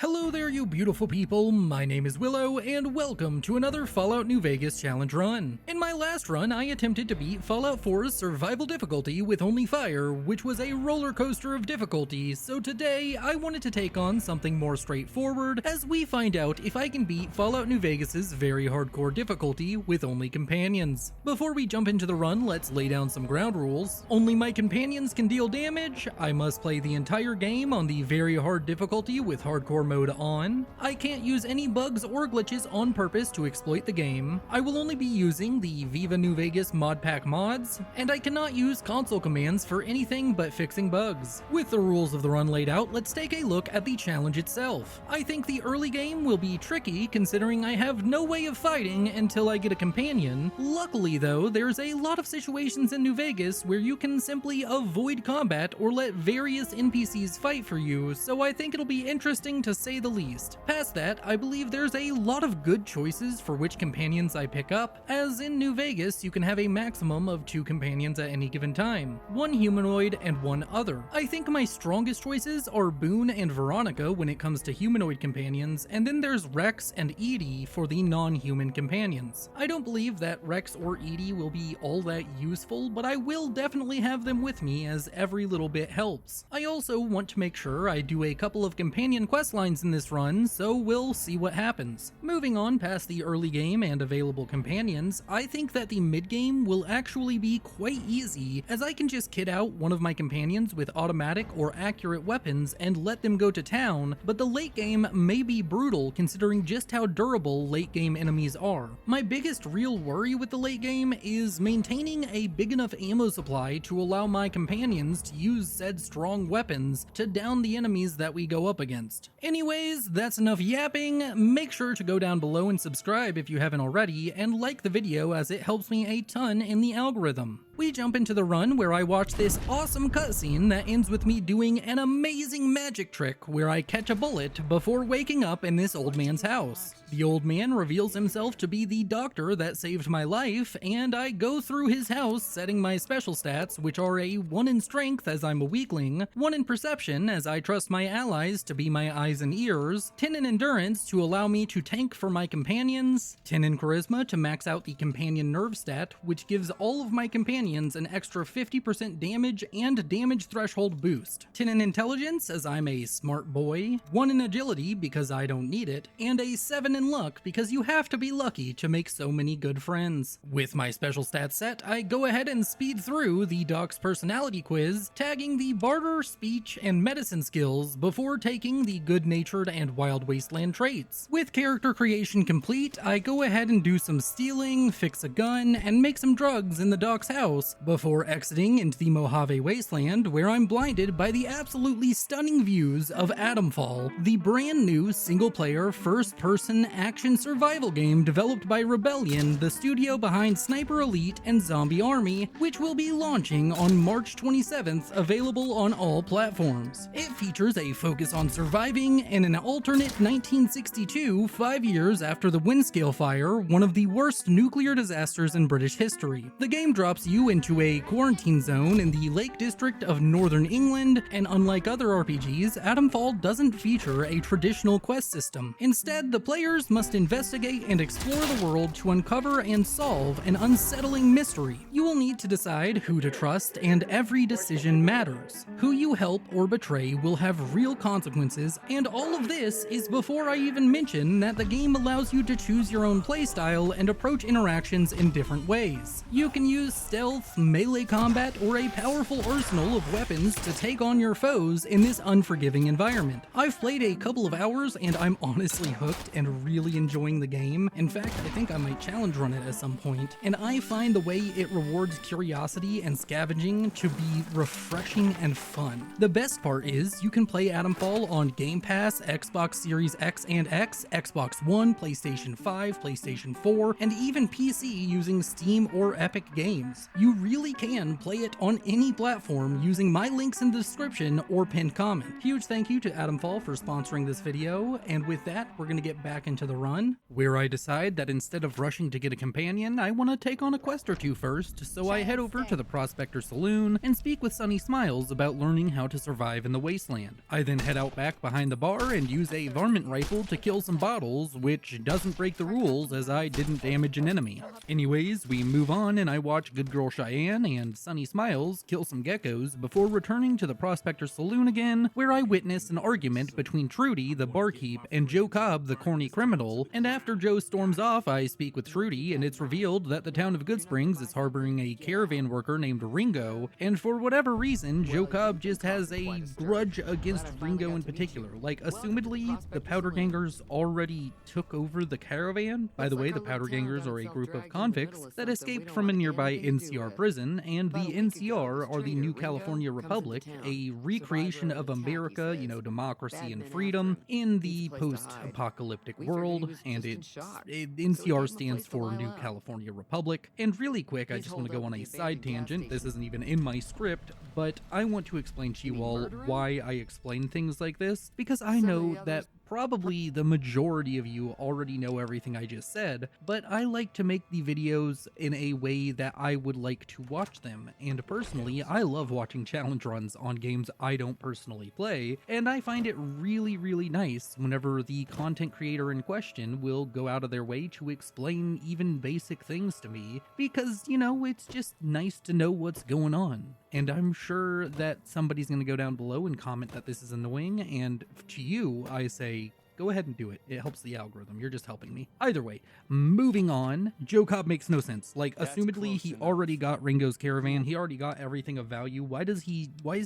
Hello there, you beautiful people. My name is Willow, and welcome to another Fallout New Vegas challenge run. In my last run, I attempted to beat Fallout 4's survival difficulty with only fire, which was a roller coaster of difficulty, so today I wanted to take on something more straightforward as we find out if I can beat Fallout New Vegas's very hardcore difficulty with only companions. Before we jump into the run, let's lay down some ground rules. Only my companions can deal damage, I must play the entire game on the very hard difficulty with hardcore mode on. I can't use any bugs or glitches on purpose to exploit the game. I will only be using the Viva New Vegas mod pack mods, and I cannot use console commands for anything but fixing bugs. With the rules of the run laid out, let's take a look at the challenge itself. I think the early game will be tricky considering I have no way of fighting until I get a companion. Luckily though, there's a lot of situations in New Vegas where you can simply avoid combat or let various NPCs fight for you, so I think it'll be interesting to say the least. Past that, I believe there's a lot of good choices for which companions I pick up, as in New Vegas you can have a maximum of 2 companions at any given time, 1 humanoid and 1 other. I think my strongest choices are Boone and Veronica when it comes to humanoid companions, and then there's Rex and Edie for the non-human companions. I don't believe that Rex or Edie will be all that useful, but I will definitely have them with me as every little bit helps. I also want to make sure I do a couple of companion quest lines in this run, so we'll see what happens. Moving on past the early game and available companions, I think that the mid game will actually be quite easy, as I can just kit out one of my companions with automatic or accurate weapons and let them go to town, but the late game may be brutal considering just how durable late game enemies are. My biggest real worry with the late game is maintaining a big enough ammo supply to allow my companions to use said strong weapons to down the enemies that we go up against. Anyways, that's enough yapping. Make sure to go down below and subscribe if you haven't already, and like the video as it helps me a ton in the algorithm. We jump into the run where I watch this awesome cutscene that ends with me doing an amazing magic trick where I catch a bullet before waking up in this old man's house. The old man reveals himself to be the doctor that saved my life, and I go through his house setting my special stats, which are a 1 in strength as I'm a weakling, 1 in perception as I trust my allies to be my eyes and ears, 10 in endurance to allow me to tank for my companions, 10 in charisma to max out the companion nerve stat, which gives all of my companions an extra 50% damage and damage threshold boost, 10 in intelligence as I'm a smart boy, 1 in agility because I don't need it, and a 7 in luck because you have to be lucky to make so many good friends. With my special stats set, I go ahead and speed through the Doc's personality quiz, tagging the barter, speech, and medicine skills before taking the good-natured and wild wasteland traits. With character creation complete, I go ahead and do some stealing, fix a gun, and make some drugs in the Doc's house before exiting into the Mojave Wasteland, where I'm blinded by the absolutely stunning views of Atomfall, the brand new single-player first-person action survival game developed by Rebellion, the studio behind Sniper Elite and Zombie Army, which will be launching on March 27th, available on all platforms. It features a focus on surviving in an alternate 1962, 5 years after the Windscale fire, one of the worst nuclear disasters in British history. The game drops you into a quarantine zone in the Lake District of Northern England, and unlike other RPGs, Atomfall doesn't feature a traditional quest system. Instead, the players must investigate and explore the world to uncover and solve an unsettling mystery. You will need to decide who to trust, and every decision matters. Who you help or betray will have real consequences, and all of this is before I even mention that the game allows you to choose your own playstyle and approach interactions in different ways. You can use stealth, melee combat, or a powerful arsenal of weapons to take on your foes in this unforgiving environment. I've played a couple of hours and I'm honestly hooked and really enjoying the game. In fact, I think I might challenge run it at some point, and I find the way it rewards curiosity and scavenging to be refreshing and fun. The best part is you can play Atomfall on Game Pass, Xbox Series X and X, Xbox One, PlayStation 5, PlayStation 4, and even PC using Steam or Epic Games. you really can play it on any platform using my links in the description or pinned comment. Huge thank you to Adamfall for sponsoring this video, and with that, we're gonna get back into the run, where I decide that instead of rushing to get a companion, I want to take on a quest or two first, so I head over to the Prospector Saloon and speak with Sunny Smiles about learning how to survive in the wasteland. I then head out back behind the bar and use a varmint rifle to kill some bottles, which doesn't break the rules as I didn't damage an enemy. Anyways, we move on and I watch Good Girl Cheyenne and Sunny Smiles kill some geckos before returning to the Prospector Saloon again, where I witness an argument between Trudy, the barkeep, and Joe Cobb, the corny criminal, and after Joe storms off, I speak with Trudy, and it's revealed that the town of Goodsprings is harboring a caravan worker named Ringo, and for whatever reason, Joe Cobb just has a grudge against Ringo in particular. Like, assumedly, the Powder Gangers already took over the caravan. By the way, the Powder Gangers are a group of convicts that escaped from a nearby NCR prison, and the NCR are the New California Republic, a recreation of America, you know, democracy and freedom, in the post-apocalyptic world, and NCR stands for New California Republic. And really quick, I just want to go on a side tangent. This isn't even in my script, but I want to explain to you all why I explain things like this, because I know that probably the majority of you already know everything I just said, but I like to make the videos in a way that I would like to watch them, and personally, I love watching challenge runs on games I don't personally play, and I find it really nice whenever the content creator in question will go out of their way to explain even basic things to me, because, you know, it's just nice to know what's going on. And I'm sure that somebody's going to go down below and comment that this is annoying, and to you, I say, go ahead and do it. It helps the algorithm. You're just helping me. Either way, moving on, Joe Cobb makes no sense. Like, assumedly, he already got Ringo's caravan. He already got everything of value. Why is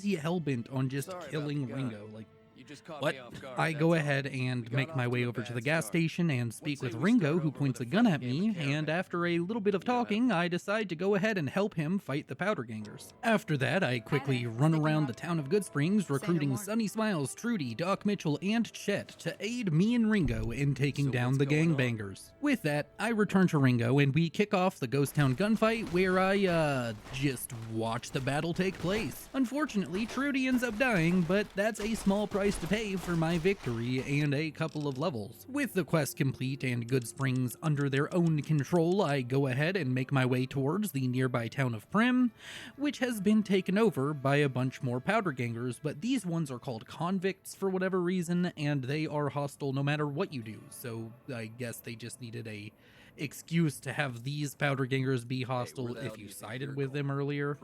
he hell-bent on just killing Ringo? Like, what? I go ahead and make my way over to the gas station and speak with Ringo, who points a gun at me, and after a little bit of talking, I decide to go ahead and help him fight the Powder Gangers. After that, I quickly run around the town of Goodsprings, recruiting Sunny Smiles, Trudy, Doc Mitchell, and Chet to aid me and Ringo in taking down the gangbangers. With that, I return to Ringo, and we kick off the Ghost Town gunfight, where I, just watch the battle take place. Unfortunately, Trudy ends up dying, but that's a small price to pay for my victory and a couple of levels. With the quest complete and Goodsprings under their own control, I go ahead and make my way towards the nearby town of Primm, which has been taken over by a bunch more Powder Gangers, but these ones are called convicts for whatever reason, and they are hostile no matter what you do, so I guess they just needed a excuse to have these Powder Gangers be hostile if you sided with them earlier.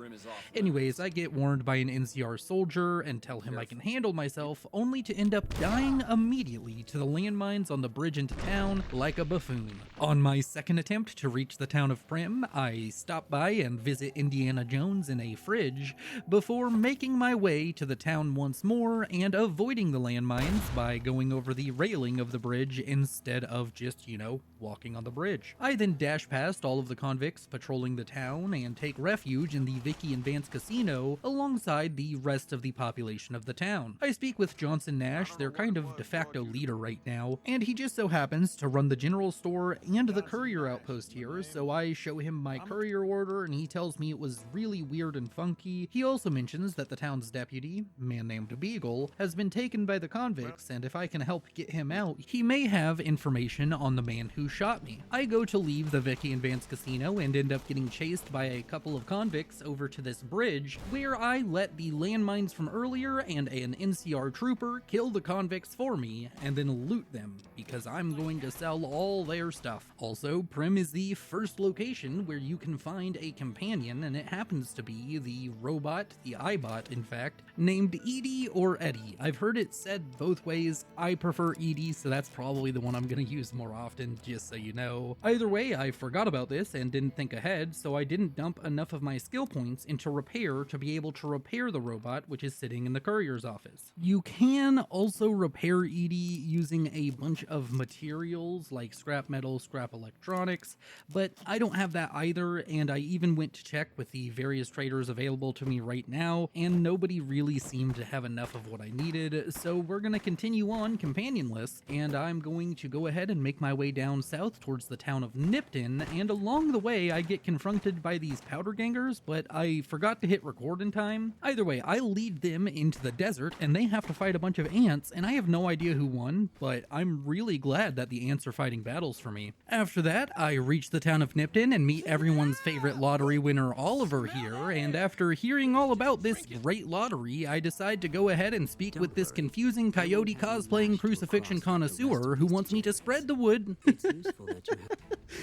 Anyways, I get warned by an NCR soldier and tell him I can handle myself, only to end up dying immediately to the landmines on the bridge into town like a buffoon. On my second attempt to reach the town of Primm, I stop by and visit Indiana Jones in a fridge before making my way to the town once more and avoiding the landmines by going over the railing of the bridge instead of just, you know, walking on the bridge. I then dash past all of the convicts patrolling the town and take refuge in the Vicky and Vance Casino alongside the rest of the population of the town. I speak with Johnson Nash, their kind of de facto leader right now, and he just so happens to run the general store and the courier outpost here, so I show him my courier order and he tells me it was really weird and funky. He also mentions that the town's deputy, a man named Beagle, has been taken by the convicts, and if I can help get him out, he may have information on the man who shot me. I go to leave the Vicky and Vance Casino and end up getting chased by a couple of convicts over to this bridge, where I let the landmines from earlier and an NCR trooper kill the convicts for me and then loot them, because I'm going to sell all their stuff. Also, Primm is the first location where you can find a companion, and it happens to be the robot, the iBot in fact, named Edie or Eddie. I've heard it said both ways. I prefer Edie, so that's probably the one I'm going to use more often, just so you know. Either way, I forgot about this and didn't think ahead, so I didn't dump enough of my skill points into repair to be able to repair the robot, which is sitting in the courier's office. You can also repair Edie using a bunch of materials like scrap metal, scrap electronics, but I don't have that either, and I even went to check with the various traders available to me right now, and nobody really seemed to have enough of what I needed, so we're gonna continue on companionless, and I'm going to go ahead and make my way down south towards the town of Nipton, and along the way I get confronted by these powder gangers, but I forgot to hit record in time. Either way, I lead them into the desert and they have to fight a bunch of ants, and I have no idea who won, but I'm really glad that the ants are fighting battles for me. After that, I reach the town of Nipton and meet everyone's favorite lottery winner Oliver here, and after hearing all about this great lottery, I decide to go ahead and speak with this confusing coyote cosplaying crucifixion connoisseur who wants me to spread the wood.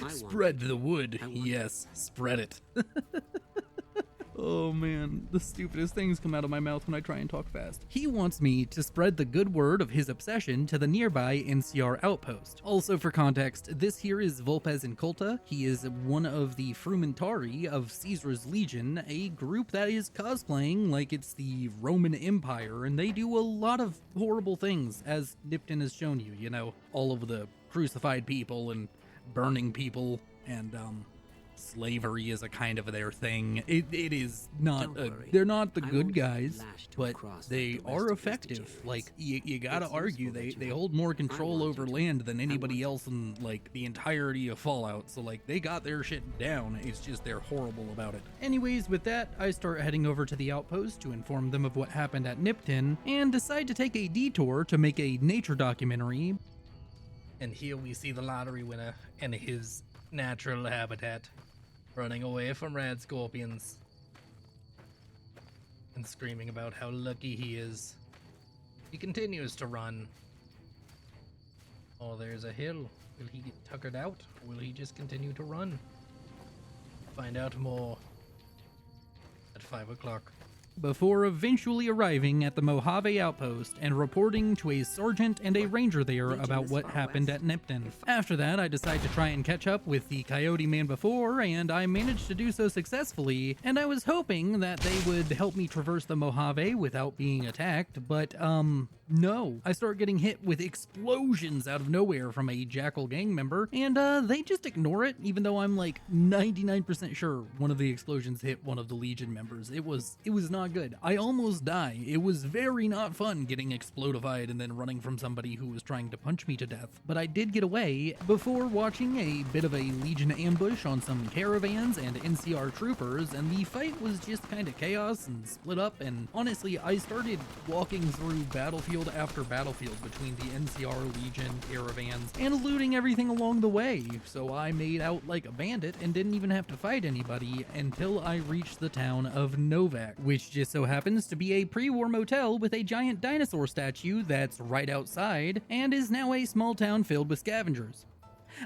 Spread the wood, yes, spread it. Oh man, the stupidest things come out of my mouth when I try and talk fast. He wants me to spread the good word of his obsession to the nearby NCR outpost. Also for context, this here is Vulpes Inculta. He is one of the Frumentari of Caesar's Legion, a group that is cosplaying like it's the Roman Empire, and they do a lot of horrible things, as Nipton has shown you, you know, all of the crucified people and burning people, and slavery is a kind of their thing. It is not, they're not the good guys, but they are effective. Like, you gotta argue, they hold more control over land than anybody else in, like, the entirety of Fallout, so, like, they got their shit down, it's just they're horrible about it. Anyways, with that, I start heading over to the outpost to inform them of what happened at Nipton, and decide to take a detour to make a nature documentary. And here we see the lottery winner in his natural habitat, running away from rad scorpions and screaming about how lucky he is. He continues to run. Oh, there's a hill. Will he get tuckered out, or will he just continue to run? Find out more at 5 o'clock. Before eventually arriving at the Mojave outpost and reporting to a sergeant and a ranger there about what happened at Nipton. After that, I decide to try and catch up with the coyote man before, and I managed to do so successfully, and I was hoping that they would help me traverse the Mojave without being attacked, but no. I start getting hit with explosions out of nowhere from a Jackal gang member, and they just ignore it, even though I'm like 99% sure one of the explosions hit one of the Legion members. It was not good. I almost die. It was very not fun getting explodified and then running from somebody who was trying to punch me to death, but I did get away before watching a bit of a Legion ambush on some caravans and NCR troopers, and the fight was just kind of chaos and split up, and honestly, I started walking through battlefield after battlefield between the NCR Legion caravans and looting everything along the way, so I made out like a bandit and didn't even have to fight anybody until I reached the town of Novak, which just so happens to be a pre-war motel with a giant dinosaur statue that's right outside and is now a small town filled with scavengers.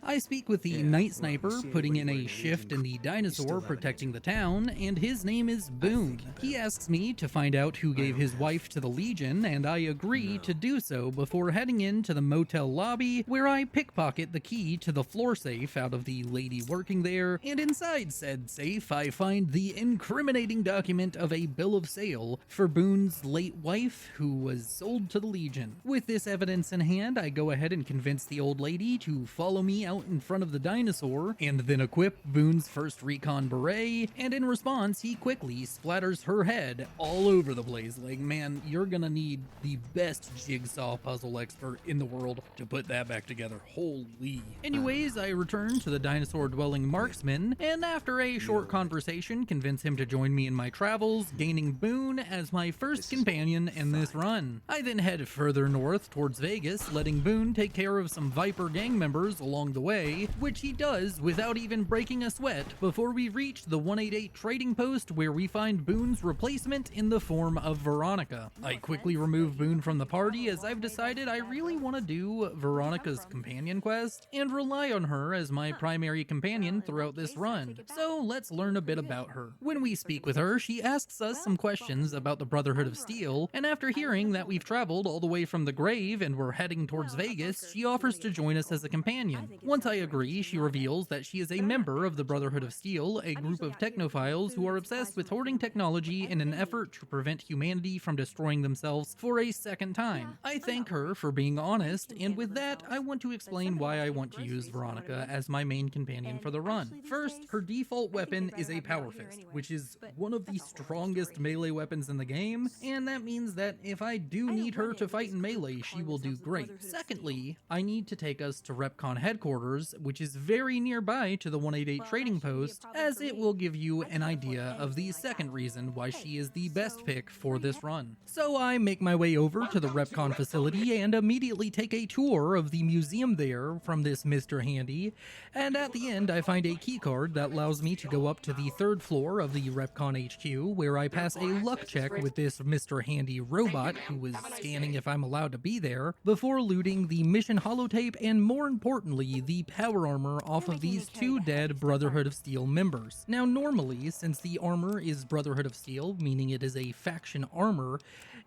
I speak with the night sniper, putting in a shift in the dinosaur protecting the town, and his name is Boone. He asks me to find out who gave his wife to the Legion, and I agree to do so before heading into the motel lobby, where I pickpocket the key to the floor safe out of the lady working there, and inside said safe I find the incriminating document of a bill of sale for Boone's late wife, who was sold to the Legion. With this evidence in hand, I go ahead and convince the old lady to follow me out in front of the dinosaur, and then equip Boone's first recon beret, and in response he quickly splatters her head all over the place. Like, man, you're gonna need the best jigsaw puzzle expert in the world to put that back together. Holy. Anyways, I return to the dinosaur dwelling marksman, and after a short conversation convince him to join me in my travels, gaining Boone as my first companion in this run. I then head further north towards Vegas, letting Boone take care of some Viper gang members along the way, which he does without even breaking a sweat, before we reach the 188 trading post, where we find Boone's replacement in the form of Veronica. I quickly remove Boone from the party, as I've decided I really want to do Veronica's companion quest and rely on her as my primary companion throughout this run. So let's learn a bit about her. When we speak with her, she asks us some questions about the Brotherhood of Steel, and after hearing that we've traveled all the way from the grave and we're heading towards Vegas, she offers to join us as a companion. Once I agree, she reveals that she is a member of the Brotherhood of Steel, a group of technophiles who are obsessed with hoarding technology in an effort to prevent humanity from destroying themselves for a second time. I thank her for being honest, and with that, I want to explain why I want to use Veronica as my main companion for the run. First, her default weapon is a Power Fist, which is one of the strongest melee weapons in the game, and that means that if I do need her to fight in melee, she will do great. Secondly, I need to take us to REPCONN headquarters headquarters, which is very nearby to the 188 trading post, as it will give you an idea of the second reason why she is the best pick for this run. So I make my way over to the RepCon facility and immediately take a tour of the museum there from this Mr. Handy, and at the end I find a keycard that allows me to go up to the 3rd floor of the RepCon HQ, where I pass a luck check with this Mr. Handy robot who was scanning if I'm allowed to be there, before looting the mission holotape and, more importantly, the power armor off of these 2 dead Brotherhood of Steel members. Now normally, since the armor is Brotherhood of Steel, meaning it is a faction armor,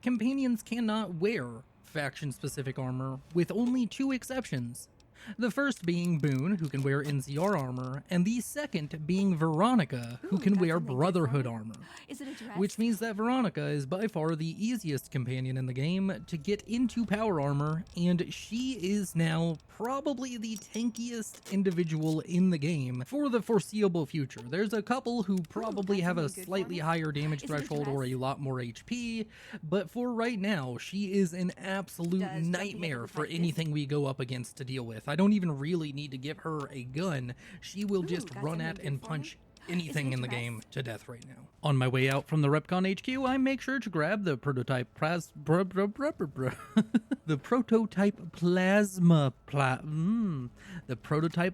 companions cannot wear faction-specific armor, with only 2 exceptions. The first being Boone, who can wear NCR armor, and the second being Veronica, who can wear Brotherhood armor. Which means that Veronica is by far the easiest companion in the game to get into power armor, and she is now probably the tankiest individual in the game for the foreseeable future. There's a couple who probably have a slightly higher damage threshold or a lot more HP, but for right now, she is an absolute nightmare for anything we go up against to deal with. I don't even really need to give her a gun. She will just run at and punch anything in the game to death right now. On my way out from the RepCon HQ, I make sure to grab the prototype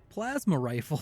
plasma rifle.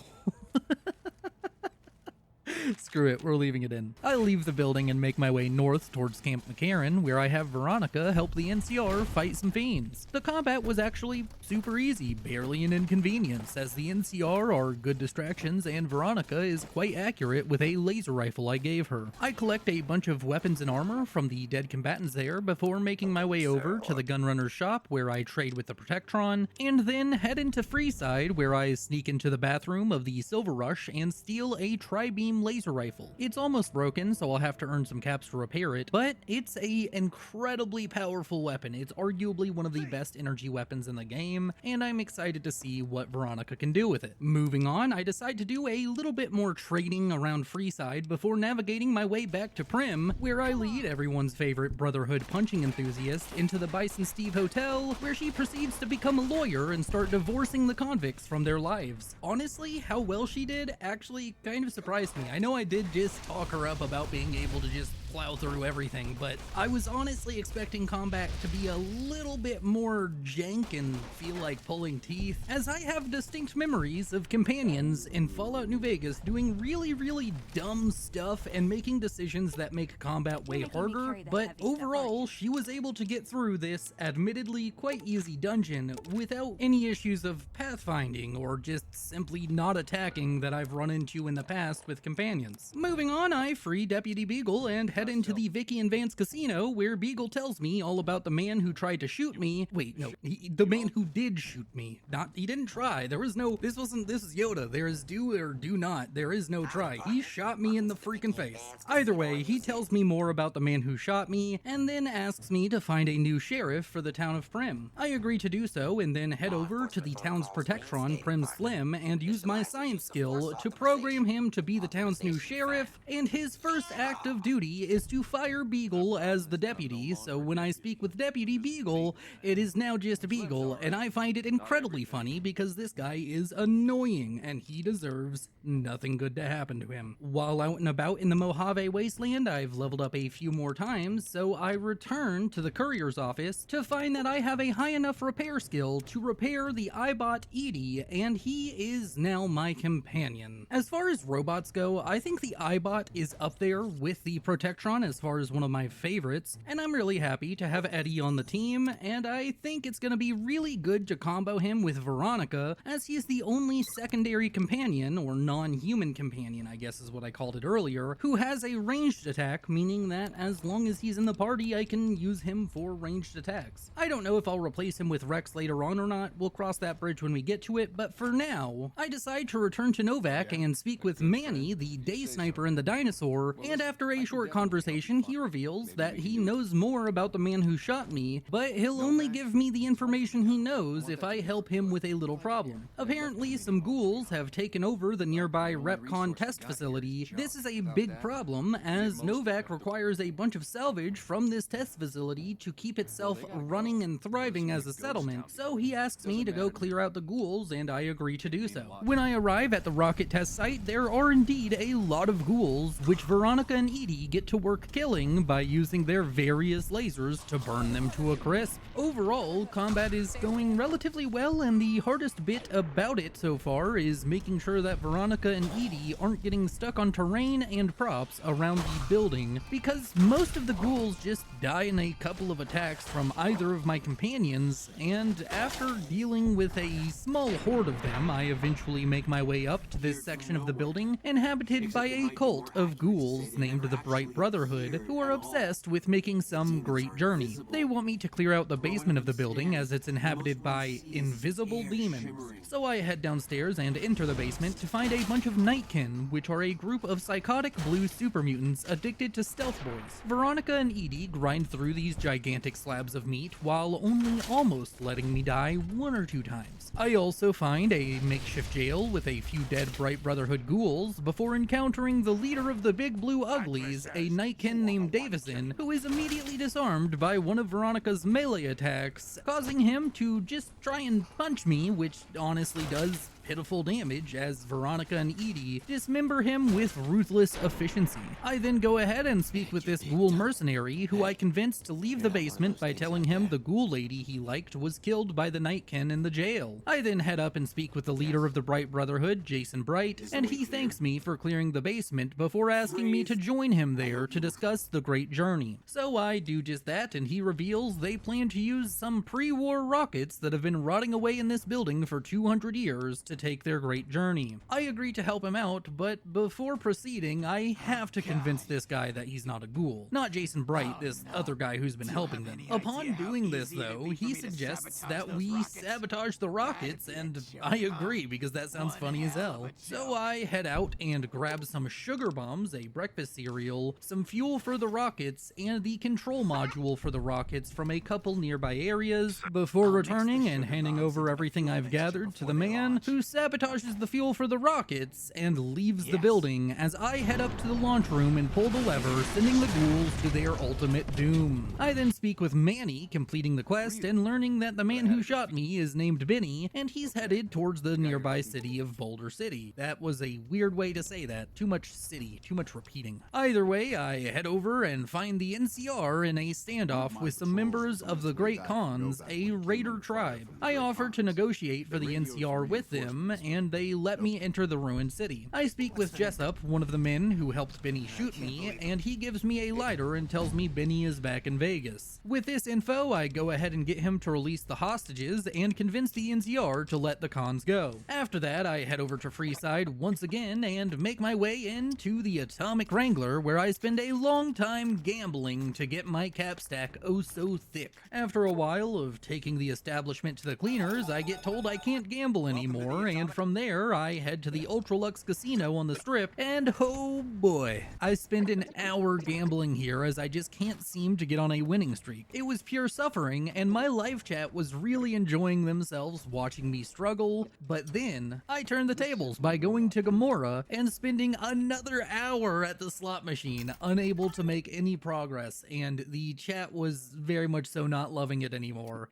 Screw it, we're leaving it in. I leave the building and make my way north towards Camp McCarran, where I have Veronica help the NCR fight some fiends. The combat was actually super easy, barely an inconvenience, as the NCR are good distractions and Veronica is quite accurate with a laser rifle I gave her. I collect a bunch of weapons and armor from the dead combatants there before making my way over to the Gunrunner's shop, where I trade with the Protectron, and then head into Freeside, where I sneak into the bathroom of the Silver Rush and steal a tri-beam laser rifle. It's almost broken, so I'll have to earn some caps to repair it, but it's a incredibly powerful weapon. It's arguably one of the best energy weapons in the game, and I'm excited to see what Veronica can do with it. Moving on, I decide to do a little bit more trading around Freeside before navigating my way back to Prim, where I lead everyone's favorite Brotherhood punching enthusiast into the Bison Steve Hotel, where she proceeds to become a lawyer and start divorcing the convicts from their lives. Honestly, how well she did actually kind of surprised me. I know I did just talk her up about being able to just plow through everything, but I was honestly expecting combat to be a little bit more jank and feel like pulling teeth, as I have distinct memories of companions in Fallout New Vegas doing really dumb stuff and making decisions that make combat way harder, but overall she was able to get through this admittedly quite easy dungeon without any issues of pathfinding or just simply not attacking that I've run into in the past with companions. Moving on, I free Deputy Beagle and head into the Vicky and Vance casino, where Beagle tells me all about the man who tried to shoot me. Wait, no, the man who did shoot me. He didn't try. There was no, this is Yoda. There is do or do not. There is no try. He shot me in the freaking face. Either way, he tells me more about the man who shot me, and then asks me to find a new sheriff for the town of Prim. I agree to do so, and then head over to the town's Protectron, Prim Slim, and use my science skill to program him to be the town's new sheriff, and his first act of duty is to fire Beagle as the deputy, so when I speak with Deputy Beagle, it is now just Beagle, and I find it incredibly funny because this guy is annoying, and he deserves nothing good to happen to him. While out and about in the Mojave Wasteland, I've leveled up a few more times, so I return to the courier's office to find that I have a high enough repair skill to repair the iBot Edie, and he is now my companion. As far as robots go, I think the iBot is up there with the Protectron as far as one of my favorites, and I'm really happy to have Eddie on the team, and I think it's gonna be really good to combo him with Veronica, as he's the only secondary companion, or non-human companion I guess is what I called it earlier, who has a ranged attack, meaning that as long as he's in the party I can use him for ranged attacks. I don't know if I'll replace him with Rex later on or not, we'll cross that bridge when we get to it, but for now, I decide to return to Novak and speak with Manny, the day sniper and the dinosaur, and after a short conversation conversation, he reveals that he knows more about the man who shot me, but he'll only give me the information he knows if I help him with a little problem. Apparently, some ghouls have taken over the nearby Repcon test facility. This is a big problem, as Novak requires a bunch of salvage from this test facility to keep itself running and thriving as a settlement, so he asks me to go clear out the ghouls, and I agree to do so. When I arrive at the rocket test site, there are indeed a lot of ghouls, which Veronica and Edie get to work killing by using their various lasers to burn them to a crisp. Overall, combat is going relatively well, and the hardest bit about it so far is making sure that Veronica and Edie aren't getting stuck on terrain and props around the building, because most of the ghouls just die in a couple of attacks from either of my companions, and after dealing with a small horde of them, I eventually make my way up to this section of the building inhabited by a cult of ghouls named the Bright Brotherhood, who are obsessed with making some great journey. They want me to clear out the basement of the building as it's inhabited by invisible demons. So I head downstairs and enter the basement to find a bunch of Nightkin, which are a group of psychotic blue super mutants addicted to stealth boys. Veronica and Edie grind through these gigantic slabs of meat while only almost letting me die one or two times. I also find a makeshift jail with a few dead Bright Brotherhood ghouls before encountering the leader of the Big Blue Uglies, a Nightkin named Davison, who is immediately disarmed by one of Veronica's melee attacks, causing him to just try and punch me, which honestly does pitiful damage as Veronica and Edie dismember him with ruthless efficiency. I then go ahead and speak with this ghoul mercenary, who I convinced to leave the basement by telling him the ghoul lady he liked was killed by the Nightkin in the jail. I then head up and speak with the leader of the Bright Brotherhood, Jason Bright, and he thanks me for clearing the basement before asking me to join him there to discuss the great journey. So I do just that, and he reveals they plan to use some pre-war rockets that have been rotting away in this building for 200 years to take their great journey. I agree to help him out, but before proceeding, I have to convince this guy that he's not a ghoul. Not Jason Bright, this other guy who's been helping them. Upon doing this, though, he suggests that we sabotage the rockets, and I agree because that sounds funny as hell. So I head out and grab some sugar bombs, a breakfast cereal, some fuel for the rockets, and the control module for the rockets from a couple nearby areas, before returning and handing over everything I've gathered to the man who sabotages the fuel for the rockets and leaves the building as I head up to the launch room and pull the lever, sending the ghouls to their ultimate doom. I then speak with Manny, completing the quest and learning that the man who shot me is named Benny, and he's headed towards the nearby city of Boulder City. That was a weird way to say that. Too much city, too much repeating. Either way, I head over and find the NCR in a standoff with some members of the Great Khans, a raider tribe. I offer to negotiate for the NCR with them, and they let me enter the ruined city. I speak with Jessup, one of the men who helped Benny shoot me, and he gives me a lighter and tells me Benny is back in Vegas. With this info, I go ahead and get him to release the hostages and convince the NCR to let the Khans go. After that, I head over to Freeside once again and make my way into the Atomic Wrangler, where I spend a long time gambling to get my cap stack oh so thick. After a while of taking the establishment to the cleaners, I get told I can't gamble anymore, and from there, I head to the Ultralux Casino on the Strip, and oh boy, I spend an hour gambling here as I just can't seem to get on a winning streak. It was pure suffering, and my live chat was really enjoying themselves watching me struggle, but then I turned the tables by going to Gamora and spending another hour at the slot machine, unable to make any progress, and the chat was very much so not loving it anymore.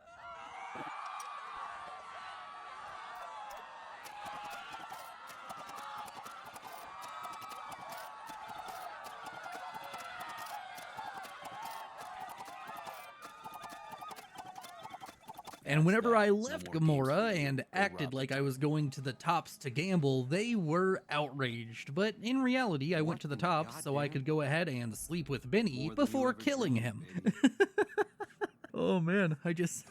And whenever I left Gamora and acted like I was going to the tops to gamble, they were outraged. But in reality, I went to the tops so I could go ahead and sleep with Benny before killing him. Oh man, I just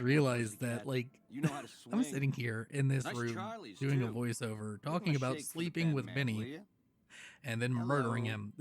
realized that, like, I'm sitting here in this room doing a voiceover talking about sleeping with Benny and then murdering him.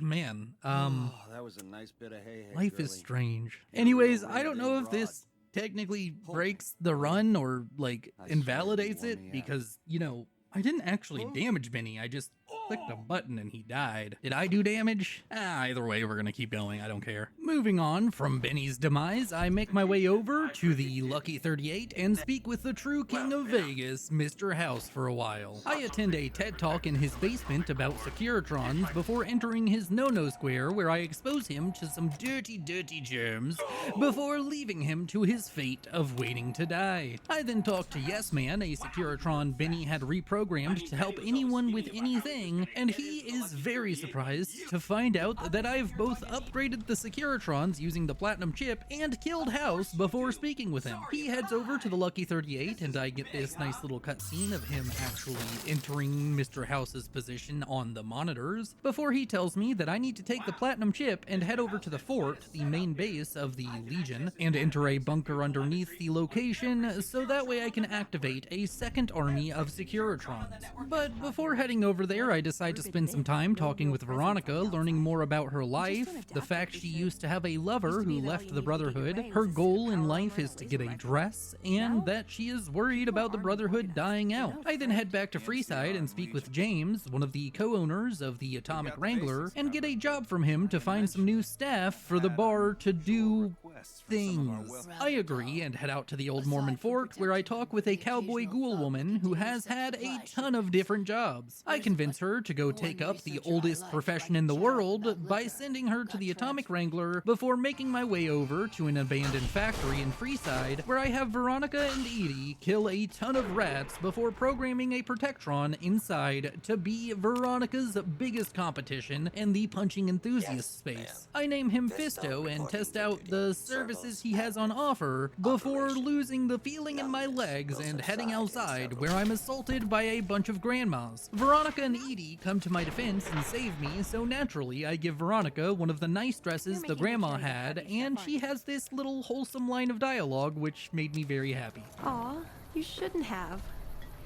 Man, that was a nice bit of hay. Life is strange. Anyways, I don't know if this technically breaks the run or, like, invalidates it because, you know, I didn't actually damage Benny. I just clicked a button and he died. Did I do damage? Either way, we're gonna keep going. I don't care. Moving on from Benny's demise, I make my way over to the Lucky 38 and speak with the true king of Vegas, Mr. House, for a while. I attend a TED Talk in his basement about Securitrons before entering his no-no square, where I expose him to some dirty germs before leaving him to his fate of waiting to die. I then talk to Yes Man, a Securitron Benny had reprogrammed to help anyone with anything, and he is very surprised to find out that I've both upgraded the Securitrons using the Platinum chip and killed House before speaking with him. He heads over to the Lucky 38 and I get this nice little cutscene of him actually entering Mr. House's position on the monitors before he tells me that I need to take the Platinum chip and head over to the fort, the main base of the Legion, and enter a bunker underneath the location so that way I can activate a second army of Securitrons. But before heading over there, I decide to spend some time talking with Veronica, learning more about her life, the fact she used to have a lover who left the Brotherhood, her goal in life is to get a dress, and that she is worried about the Brotherhood dying out. I then head back to Freeside and speak with James, one of the co-owners of the Atomic Wrangler, and get a job from him to find some new staff for the bar to do things. I agree and head out to the Old Mormon Fort, where I talk with a cowboy ghoul woman who has had a ton of different jobs. I convince her to go take up the oldest profession in the world by sending her to the Atomic Wrangler before making my way over to an abandoned factory in Freeside, where I have Veronica and Edie kill a ton of rats before programming a Protectron inside to be Veronica's biggest competition in the punching enthusiast space. I name him Fisto and test out the services he has on offer before losing the feeling in my legs and heading outside, where I'm assaulted by a bunch of grandmas. Veronica and Edie come to my defense and save me, so naturally I give Veronica one of the nice dresses the grandma had, and she has this little wholesome line of dialogue which made me very happy. Aw, you shouldn't have.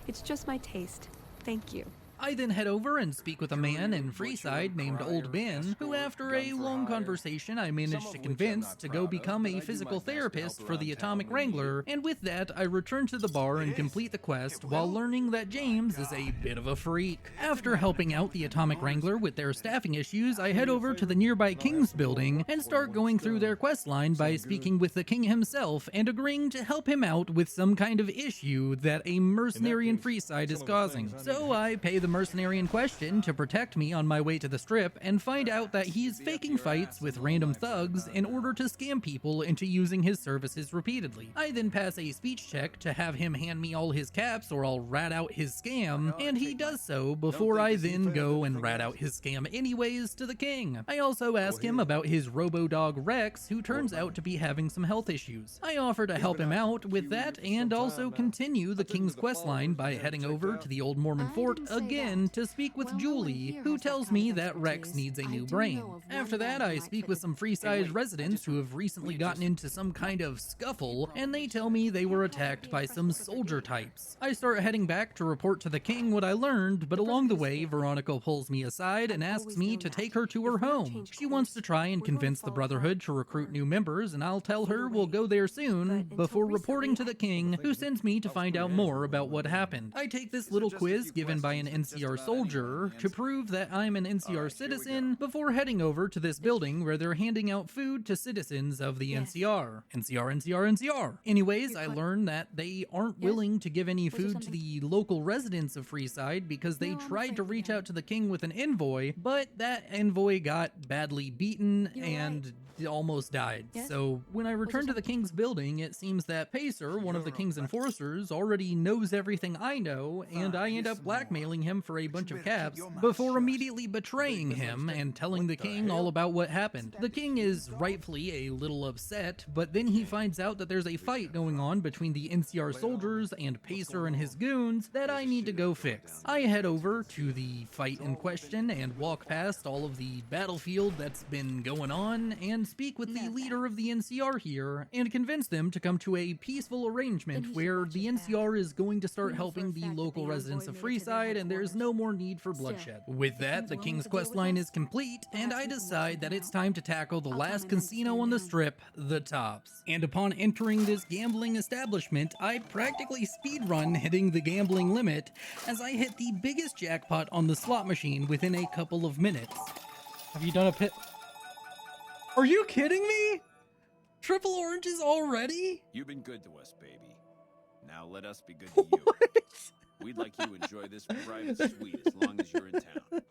It's just my taste. Thank you. I then head over and speak with a man in Freeside named Old Ben, who after a long conversation I managed to convince to go become a physical therapist for the Atomic Wrangler, and with that I return to the bar and complete the quest while learning that James is a bit of a freak. After helping out the Atomic Wrangler with their staffing issues, I head over to the nearby King's building and start going through their quest line by speaking with the King himself and agreeing to help him out with some kind of issue that a mercenary in Freeside is causing. So I pay the mercenary in question to protect me on my way to the Strip and find out that he's faking fights with random thugs in order to scam people into using his services repeatedly. I then pass a speech check to have him hand me all his caps or I'll rat out his scam, and he does so before I then go and rat out his scam anyways to the king. I also ask him about his robo-dog Rex, who turns out to be having some health issues. I offer to help him out with that and also continue the king's questline by heading over to the Old Mormon Fort again to speak with Julie, who tells me that Rex needs a new brain. After that, I speak with some Freeside residents who have recently gotten into some kind of scuffle, and they tell me they were attacked by some soldier types. I start heading back to report to the king what I learned, but along the way, Veronica pulls me aside and asks me to take her to her home. She wants to try and convince the Brotherhood to recruit new members, and I'll tell her we'll go there soon, before reporting to the king, who sends me to find out more about what happened. I take this little quiz given by an NCR soldier to prove that I'm an NCR citizen before heading over to this building where they're handing out food to citizens of the NCR. NCR. Anyways, I learned that they aren't willing to give any food to the local residents of Freeside because they tried to reach out to the king with an envoy, but that envoy got badly beaten and almost died. So when I return to the king's building, it seems that Pacer, one of the king's enforcers, already knows everything I know, and I end up blackmailing him for a bunch of caps before immediately betraying him and telling the king all about what happened. The king is rightfully a little upset, but then he finds out that there's a fight going on between the NCR soldiers and Pacer and his goons that I need to go fix. I head over to the fight in question and walk past all of the battlefield that's been going on and speak with the leader of the NCR here and convince them to come to a peaceful arrangement where the NCR is going to start helping the local residents of Freeside, and there's is no more need for bloodshed. With that, the King's questline is complete, and I decide that it's time to tackle the last casino on the strip, the Tops. And upon entering this gambling establishment, I practically speedrun hitting the gambling limit as I hit the biggest jackpot on the slot machine within a couple of minutes. Have you done a pit? Are you kidding me? Triple oranges already? You've been good to us, baby. Now let us be good to you. We'd like you to enjoy this private suite as long as you're in town.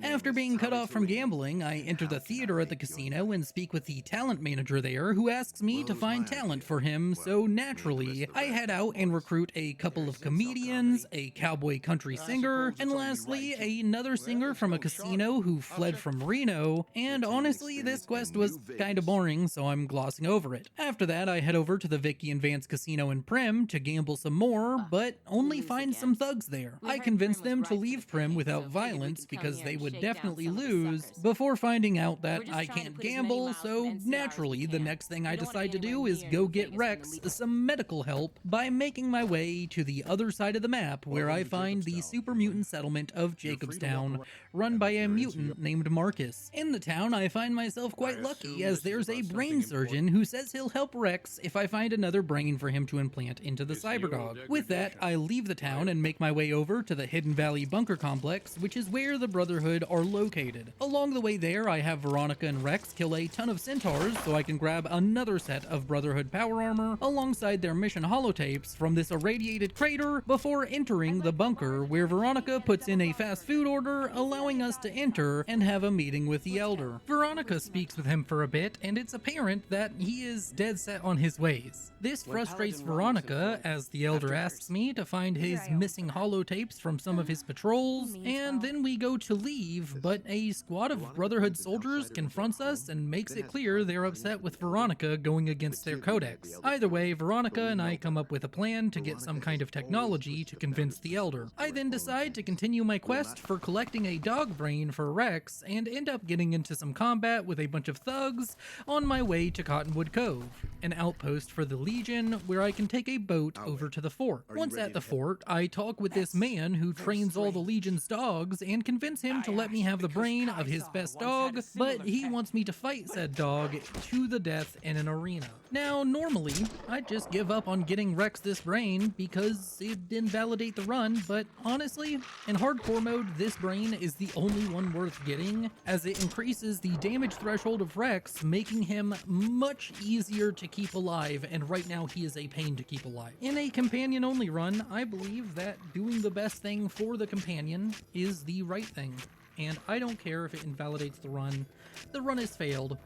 After being cut off from gambling, I enter the theater at the casino and speak with the talent manager there, who asks me to find talent for him, so naturally, I head out and recruit a couple of comedians, a cowboy country singer, and lastly, another singer from a casino who fled from Reno, and honestly, this quest was kinda boring, so I'm glossing over it. After that, I head over to the Vicky and Vance Casino in Prim to gamble some more, but only find some thugs there. I convince them to leave Prim without violence because they would definitely lose before finding out that I can't gamble, so naturally the next thing I decide to do is go get Rex some medical help by making my way to the other side of the map where I find the super mutant settlement of Jacobstown, run by a mutant named Marcus. In the town, I find myself quite lucky as there's a brain surgeon who says he'll help Rex if I find another brain for him to implant into the Cyberdog. With that, I leave the town and make my way over to the Hidden Valley Bunker Complex, which is where the Brotherhood are located. Along the way there, I have Veronica and Rex kill a ton of centaurs so I can grab another set of Brotherhood power armor alongside their mission holotapes from this irradiated crater before entering the bunker, where Veronica puts in a fast food order, allowing us to enter and have a meeting with the Elder. Veronica speaks with him for a bit, and it's apparent that he is dead set on his ways. This frustrates Veronica as the Elder asks me to find his missing holotapes from some of his patrols, and then we go to leave, but a squad of Brotherhood soldiers confronts us and makes it clear they're upset with Veronica going against their codex. Either way, Veronica and I come up with a plan to get some kind of technology to convince the Elder. I then decide to continue my quest for collecting a dog brain for Rex and end up getting into some combat with a bunch of thugs on my way to Cottonwood Cove, an outpost for the Legion where I can take a boat over to the fort. Once at the fort, I talk with this man who trains all the Legion's dogs and convince him to let me have the brain of his best dog, but he wants me to fight said dog to the death in an arena. Now, normally, I'd just give up on getting Rex this brain because it'd invalidate the run, but honestly, in hardcore mode, this brain is the only one worth getting, as it increases the damage threshold of Rex, making him much easier to keep alive, and right now he is a pain to keep alive. In a companion-only run, I believe that doing the best thing for the companion is the right thing, and I don't care if it invalidates the run. The run has failed.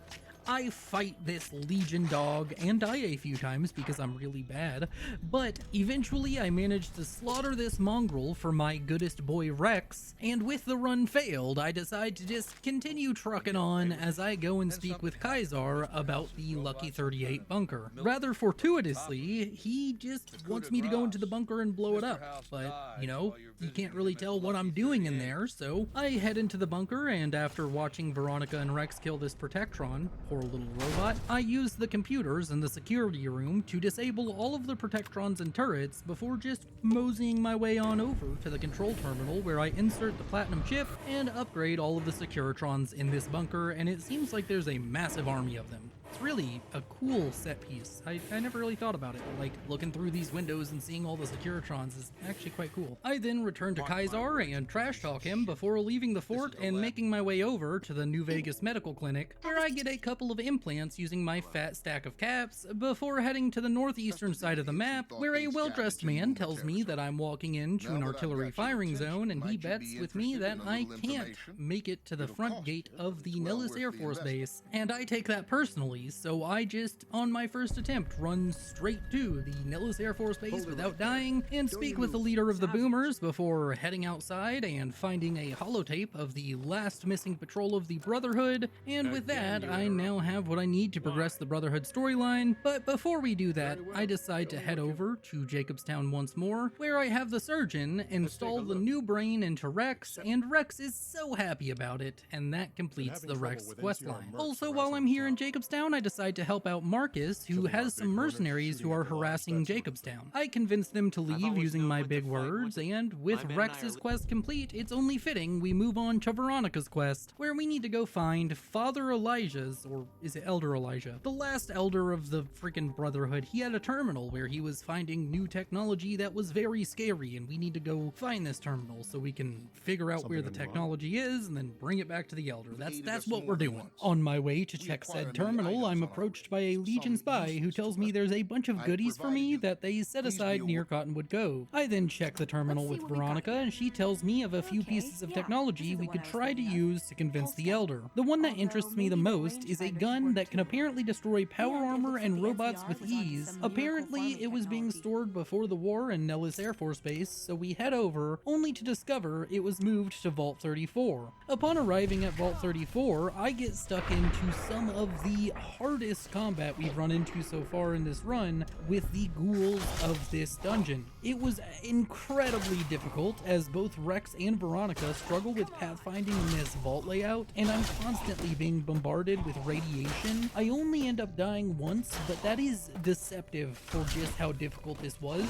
I fight this Legion dog and die a few times because I'm really bad, but eventually I managed to slaughter this mongrel for my goodest boy Rex, and with the run failed, I decide to just continue trucking on as I go and speak with Kaisar about the Lucky 38 bunker. Rather fortuitously, he just wants me to go into the bunker and blow it up, but, you know, you can't really tell what I'm doing in there, so I head into the bunker, and after watching Veronica and Rex kill this Protectron, poor little robot, I use the computers in the security room to disable all of the Protectrons and turrets before just moseying my way on over to the control terminal where I insert the platinum chip and upgrade all of the Securitrons in this bunker, and it seems like there's a massive army of them. It's really a cool set piece. I never really thought about it. Like, looking through these windows and seeing all the Securitrons is actually quite cool. I then return to Kaisar and trash talk him before leaving the fort and making my way over to the New Vegas Medical Clinic, where I get a couple of implants using my fat stack of caps before heading to the northeastern side of the map, where a well-dressed man tells me that I'm walking into an artillery firing zone, and he bets with me that I can't make it to the front gate of the Nellis Air Force Base, and I take that personally. So I just, on my first attempt, run straight to the Nellis Air Force Base without dying and speak with the leader of the Boomers before heading outside and finding a holotape of the last missing patrol of the Brotherhood, and with that, I now have what I need to progress the Brotherhood storyline. But before we do that, I decide to head over to Jacobstown once more, where I have the surgeon install the new brain into Rex, and Rex is so happy about it, and that completes the Rex questline. Also, while I'm here in Jacobstown, town, I decide to help out Marcus, who has some mercenaries who are harassing Jacobstown. I convince them to leave using my big words, and with Rex's quest complete, it's only fitting we move on to Veronica's quest, where we need to go find Father Elijah's, or is it Elder Elijah? The last elder of the freaking Brotherhood. He had a terminal where he was finding new technology that was very scary, and we need to go find this terminal so we can figure out where the technology is and then bring it back to the elder. That's what we're doing. On my way to check said terminal, I'm approached by a Legion spy who tells me there's a bunch of goodies for me that they set aside near Cottonwood Cove. I then check the terminal with Veronica, and she tells me of a few pieces of technology we could try to use to convince the elder. The one that interests me the most is a gun that can apparently destroy power armor and robots with ease. Apparently, it was being stored before the war in Nellis Air Force Base, so we head over, only to discover it was moved to Vault 34. Upon arriving at Vault 34, I get stuck into some of the hardest combat we've run into so far in this run with the ghouls of this dungeon. It was incredibly difficult, as both Rex and Veronica struggle with pathfinding in this vault layout, and I'm constantly being bombarded with radiation. I only end up dying once, but that is deceptive for just how difficult this was.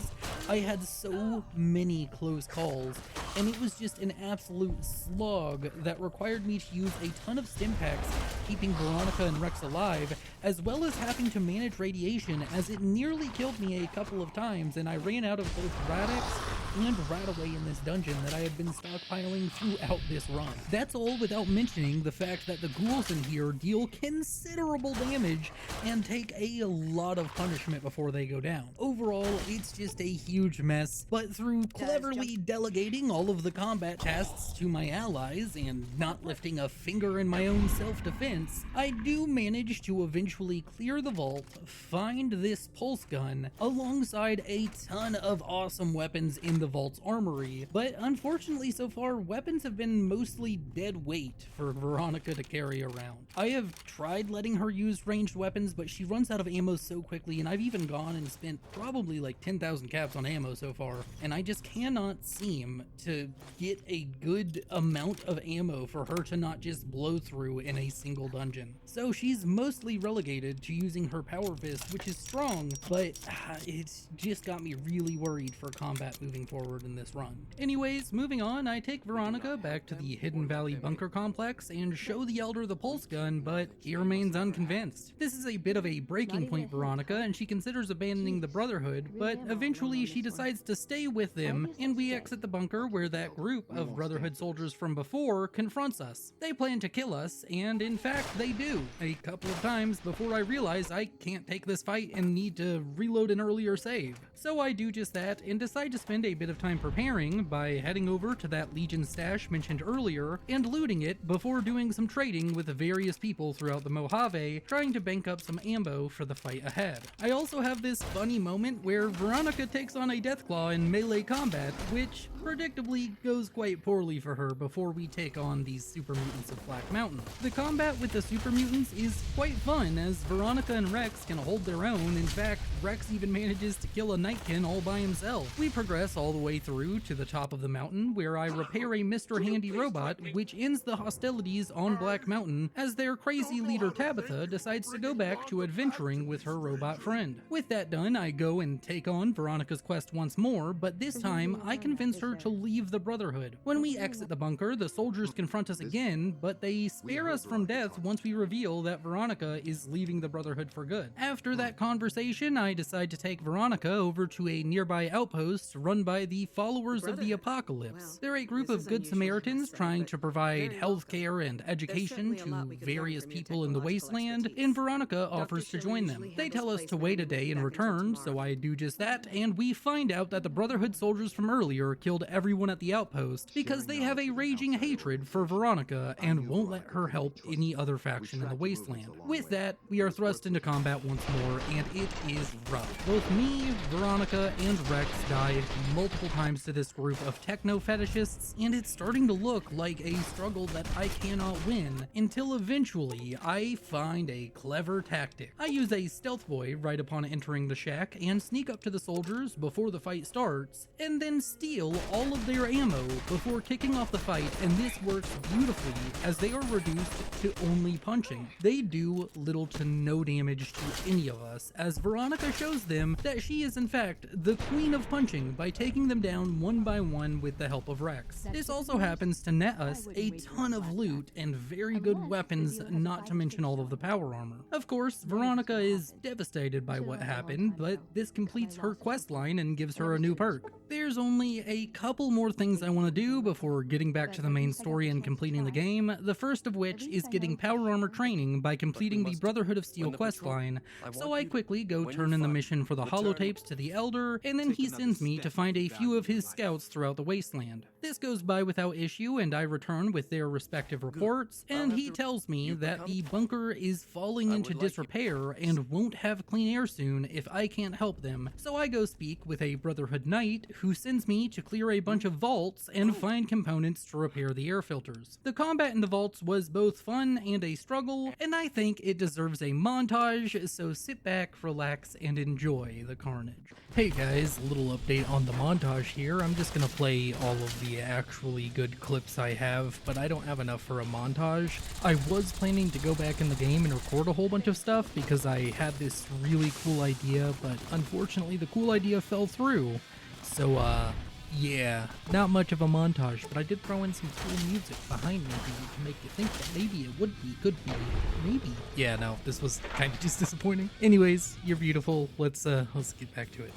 I had so many close calls, and it was just an absolute slog that required me to use a ton of stim packs, keeping Veronica and Rex alive, as well as having to manage radiation, as it nearly killed me a couple of times, and I ran out of both Radix and Radaway in this dungeon that I had been stockpiling throughout this run. That's all without mentioning the fact that the ghouls in here deal considerable damage and take a lot of punishment before they go down. Overall, it's just a huge mess, but through cleverly delegating all of the combat tasks to my allies and not lifting a finger in my own self-defense, I do manage to eventually clear the vault, find this pulse gun, alongside a ton of awesome weapons in the vault's armory, but unfortunately so far, weapons have been mostly dead weight for Veronica to carry around. I have tried letting her use ranged weapons, but she runs out of ammo so quickly, and I've even gone and spent probably like 10,000 caps on ammo so far, and I just cannot seem to get a good amount of ammo for her to not just blow through in a single dungeon. So she's mostly relegated to using her power fist, which is strong, but it's just got me really worried for combat moving forward in this run. Anyways, moving on, I take Veronica back to the Hidden Valley Bunker Complex and show the Elder the pulse gun, but he remains unconvinced. This is a bit of a breaking point for Veronica, and she considers abandoning the Brotherhood, but eventually she decides to stay with them, and we exit the bunker where that group of Brotherhood soldiers from before confronts us. They plan to kill us, and in fact they do, a couple of times before I realize I can't take this fight and need to reload an earlier save. So I do just that and decide to spend a bit of time preparing by heading over to that Legion stash mentioned earlier and looting it before doing some trading with various people throughout the Mojave, trying to bank up some ammo for the fight ahead. I also have this funny moment where Veronica takes on a Deathclaw in melee combat, which predictably goes quite poorly for her before we take on these super mutants of Black Mountain. The combat with the super mutants is quite fun, as Veronica and Rex can hold their own. In fact, Rex even manages to kill a Nightkin all by himself. We progress all the way through to the top of the mountain, where I repair a Mr. Handy robot, which ends the hostilities on Black Mountain, as their crazy leader Tabitha decides to go back to adventuring with her robot friend. With that done, I go and take on Veronica's quest once more, but this time I convince her to leave the Brotherhood. When we exit the bunker, the soldiers confront us again, but they spare us from death once we reveal that Veronica is leaving the Brotherhood for good. After that conversation, I decide to take Veronica over to a nearby outpost run by the Followers of the Apocalypse. They're a group of good Samaritans trying to provide healthcare and education to various people in the wasteland, and Veronica offers to join them. They tell us to wait a day and return, so I do just that, and we find out that the Brotherhood soldiers from earlier killed everyone at the outpost because they have a raging hatred for Veronica and won't let her help any other faction in the wasteland. With that, we are thrust into combat once more, and it is rough. Both me, Veronica, and Rex die multiple times to this group of techno fetishists, and it's starting to look like a struggle that I cannot win, until eventually I find a clever tactic. I use a stealth boy right upon entering the shack and sneak up to the soldiers before the fight starts, and then steal all of their ammo before kicking off the fight, and this works beautifully as they are reduced to only punching. They do little to no damage to any of us, as Veronica shows them that she is in fact the queen of punching by taking them down one by one with the help of Rex. This also happens to net us a ton of loot and very good weapons, not to mention all of the power armor. Of course, Veronica is devastated by what happened, but this completes her quest line and gives her a new perk. There's only a couple more things I want to do before getting back to the main story and completing the game, the first of which is getting power armor training by completing the Brotherhood of Steel quest line, so I quickly go turn in the mission for the holotapes to the Elder, and then he sends me to find a few of his scouts throughout the wasteland. This goes by without issue, and I return with their respective reports, and he tells me that the bunker is falling into disrepair and won't have clean air soon if I can't help them, so I go speak with a Brotherhood Knight who sends me to clear a bunch of vaults and find components to repair the air filters. The combat in the vaults was both fun and a struggle, and I think it deserves a montage, so sit back, relax, and enjoy the carnage. Hey guys, a little update on the montage here. I'm just gonna play all of the actually good clips I have, but I don't have enough for a montage. I was planning to go back in the game and record a whole bunch of stuff because I had this really cool idea, but unfortunately the cool idea fell through. So, yeah, not much of a montage, but I did throw in some cool music behind me to make you think that maybe it would be, could be, maybe. Yeah, no, this was kind of just disappointing. Anyways, you're beautiful. Let's get back to it.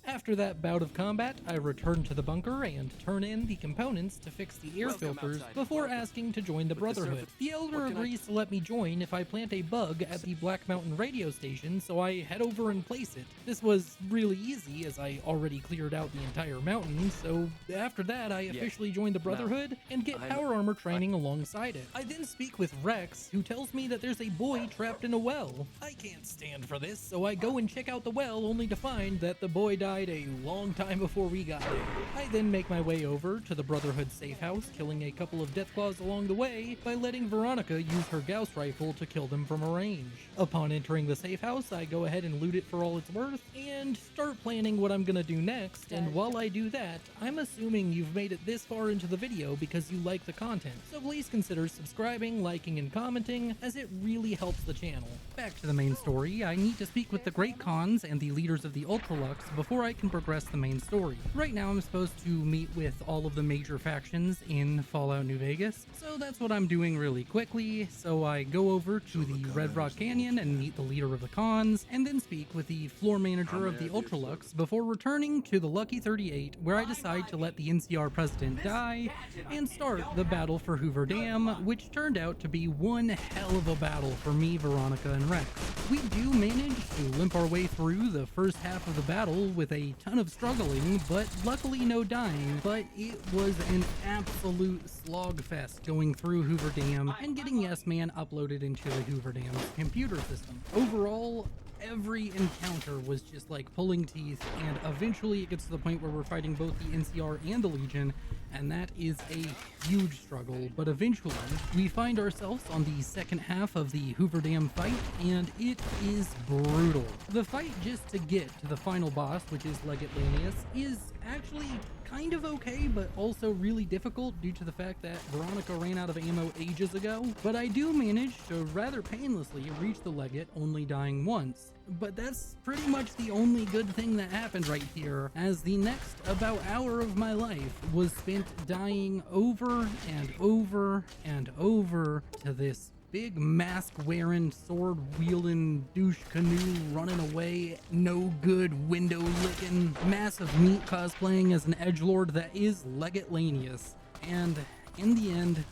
After that bout of combat, I return to the bunker and turn in the components to fix the air filters before asking to join the Brotherhood. The Elder agrees to let me join if I plant a bug at the Black Mountain radio station, so I head over and place it. This was really easy as I already cleared out the entire mountain, so after that I officially join the Brotherhood and get power armor training alongside it. I then speak with Rex, who tells me that there's a boy trapped in a well. I can't stand for this, so I go and check out the well only to find that the boy died a long time before we got there. I then make my way over to the Brotherhood safe house, killing a couple of Deathclaws along the way by letting Veronica use her Gauss rifle to kill them from a range. Upon entering the safe house, I go ahead and loot it for all it's worth and start planning what I'm gonna do next, and while I do that, I'm assuming you've made it this far into the video because you like the content, so please consider subscribing, liking, and commenting, as it really helps the channel. Back to the main story, I need to speak with the Great Khans and the leaders of the Ultralux before I can progress the main story. Right now I'm supposed to meet with all of the major factions in Fallout New Vegas, so that's what I'm doing really quickly. So I go over to the Red Rock Canyon and meet the leader of the Khans, and then speak with the floor manager of the Ultralux before returning to the Lucky 38, where I decide to let the NCR president die and start the battle for Hoover Dam, which turned out to be one hell of a battle for me, Veronica, and Rex. We do manage to limp our way through the first half of the battle with a ton of struggling, but luckily no dying, but it was an absolute slogfest going through Hoover Dam and getting Yes Man uploaded into the Hoover Dam's computer system. Overall, every encounter was just like pulling teeth, and eventually it gets to the point where we're fighting both the NCR and the Legion, and that is a huge struggle, but eventually we find ourselves on the second half of the Hoover Dam fight, and it is brutal. The fight just to get to the final boss, which is Legate Lanius, is actually kind of okay, but also really difficult due to the fact that Veronica ran out of ammo ages ago, but I do manage to rather painlessly reach the Legate, only dying once. But that's pretty much the only good thing that happened right here, as the next about hour of my life was spent dying over and over and over to this big mask-wearing, sword-wielding, douche canoe running away, no good, window-licking, massive meat cosplaying as an edgelord that is Legate Lanius. And in the end,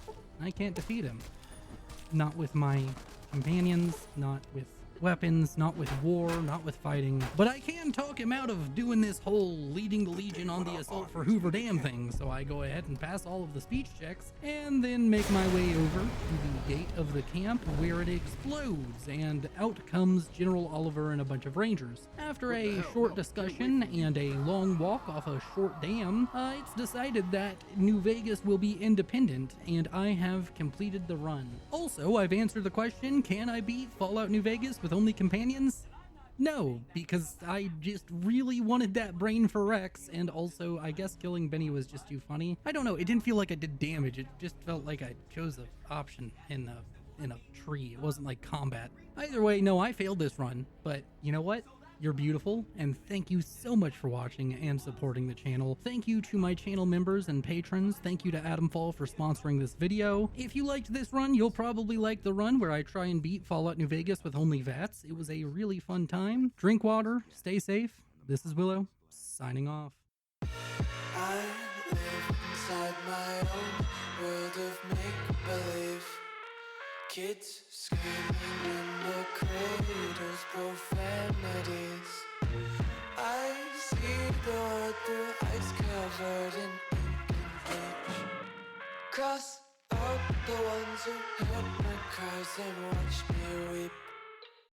I can't defeat him. Not with my companions, not with weapons, not with war, not with fighting, but I can talk him out of doing this whole leading the Legion on the assault for Hoover Dam thing, so I go ahead and pass all of the speech checks and then make my way over to the gate of the camp where it explodes, and out comes General Oliver and a bunch of rangers. After a short discussion and a long walk off a short dam, it's decided that New Vegas will be independent, and I have completed the run. Also, I've answered the question, can I beat Fallout New Vegas with only companions? No, because I just really wanted that brain for Rex, and also I guess killing Benny was just too funny. I don't know, it didn't feel like I did damage, it just felt like I chose an option in a tree. It wasn't like combat. Either way, no, I failed this run, but you know what? You're beautiful, and thank you so much for watching and supporting the channel. Thank you to my channel members and patrons. Thank you to Adamfall for sponsoring this video. If you liked this run, you'll probably like the run where I try and beat Fallout New Vegas with only VATS. It was a really fun time. Drink water, stay safe. This is Willow, signing off. I live inside my own world of make-believe. Kids screaming in the cradles, profanities. I see the world through ice covered in ink and bleach. Cross out the ones who heard my cries and watched me weep.